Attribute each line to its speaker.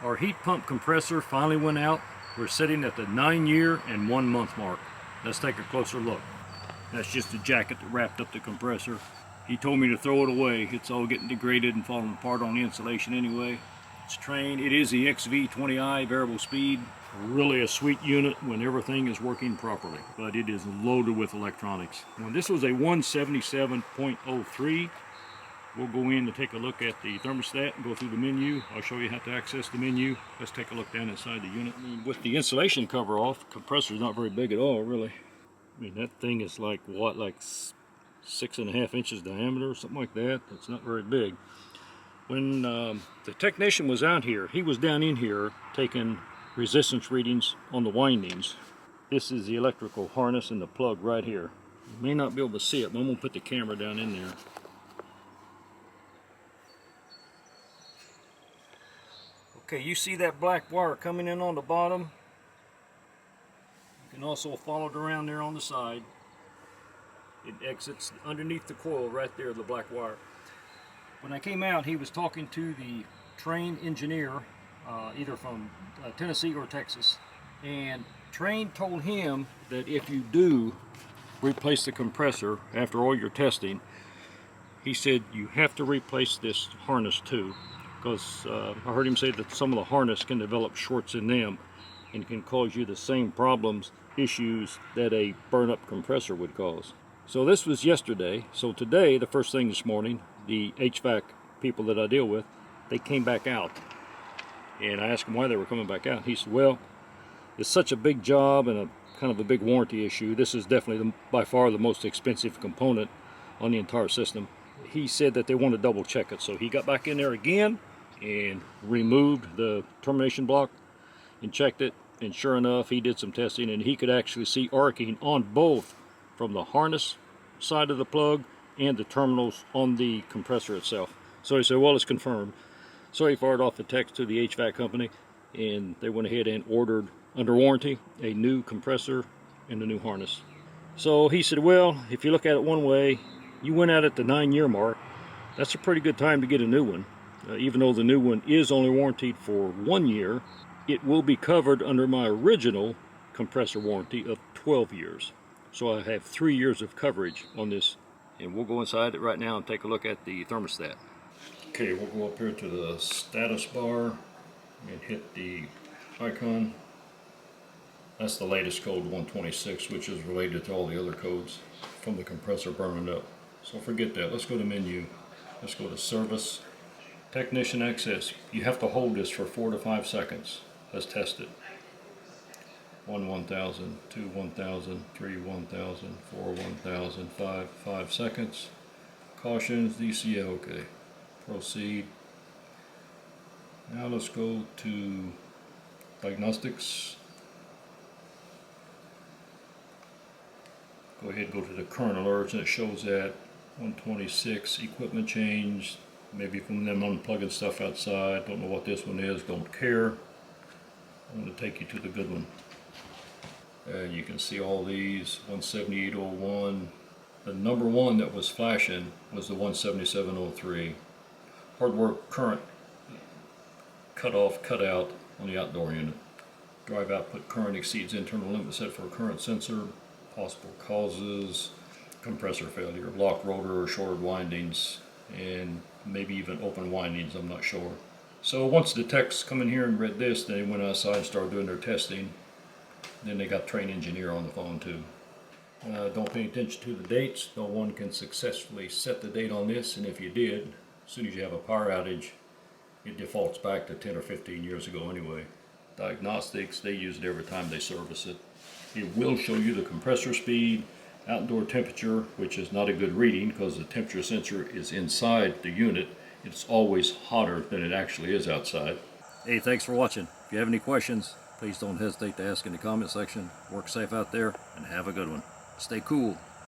Speaker 1: Our heat pump compressor finally went out. We're sitting at the 9-year and 1 month mark. Let's take a closer look. That's just the jacket that wrapped up the compressor. He told me to throw it away. It's all getting degraded and falling apart on the insulation anyway. It's Trane. It is the XV20i variable speed. Really a sweet unit when everything is working properly, but it is loaded with electronics. Now, this was a 177.03. We'll go in and take a look at the thermostat and go through the menu. I'll show you how to access the menu. Let's take a look down inside the unit. With the insulation cover off, the compressor's not very big at all, really. I mean, that thing is like, what, like 6.5 inches diameter or something like that. It's not very big. When the technician was out here, he was down in here taking resistance readings on the windings. This is the electrical harness and the plug right here. You may not be able to see it, but I'm going to put the camera down in there. Okay, you see that black wire coming in on the bottom? You can also follow it around there on the side. It exits underneath the coil right there, the black wire. When I came out, he was talking to the Trane engineer, either from Tennessee or Texas. And Trane told him that if you do replace the compressor after all your testing, he said you have to replace this harness too. Because I heard him say that some of the harness can develop shorts in them and can cause you the same problems, issues that a burn-up compressor would cause. So this was yesterday. So today, the first thing this morning, the HVAC people that I deal with, they came back out. And I asked them why they were coming back out. He said, well, it's such a big job and a kind of a big warranty issue. This is definitely by far the most expensive component on the entire system. He said that they want to double check it. So he got back in there again and removed the termination block and checked it, and sure enough he did some testing and he could actually see arcing on both from the harness side of the plug and the terminals on the compressor itself. So he said, well, it's confirmed. So he fired off a text to the HVAC company and they went ahead and ordered, under warranty, a new compressor and a new harness. So he said, well, if you look at it one way, you went out at the 9-year mark. That's a pretty good time to get a new one. Even though the new one is only warranted for 1 year, it will be covered under my original compressor warranty of 12 years. So I have 3 years of coverage on this. And we'll go inside it right now and take a look at the thermostat. Okay, we'll go up here to the status bar and hit the icon. That's the latest code 126, which is related to all the other codes from the compressor burning up. So forget that. Let's go to menu. Let's go to service. Technician access. You have to hold this for 4 to 5 seconds. Let's test it. 1 1000, 2 1000, 3 1000, 4 1000, 5 seconds. Cautions, DCA, okay. Proceed. Now let's go to diagnostics. Go ahead and go to the current alerts, and it shows that 126, equipment change, maybe from them unplugging stuff outside. Don't know what this one is, don't care. I'm going to take you to the good one. And you can see all these, 178.01. The number one that was flashing was the 177.03. Hardware current cut off, cut out on the outdoor unit. Drive output current exceeds internal limit set for a current sensor. Possible causes, compressor failure, locked rotor or shorted windings, and maybe even open windings, I'm not sure. So once the techs come in here and read this, they went outside and started doing their testing. Then they got Trane engineer on the phone too. Don't pay attention to the dates. No one can successfully set the date on this, and if you did, as soon as you have a power outage, it defaults back to 10 or 15 years ago anyway. Diagnostics, they use it every time they service it. It will show you the compressor speed, outdoor temperature, which is not a good reading because the temperature sensor is inside the unit. It's always hotter than it actually is outside. Hey, thanks for watching. If you have any questions, please don't hesitate to ask in the comment section. Work safe out there and have a good one. Stay cool.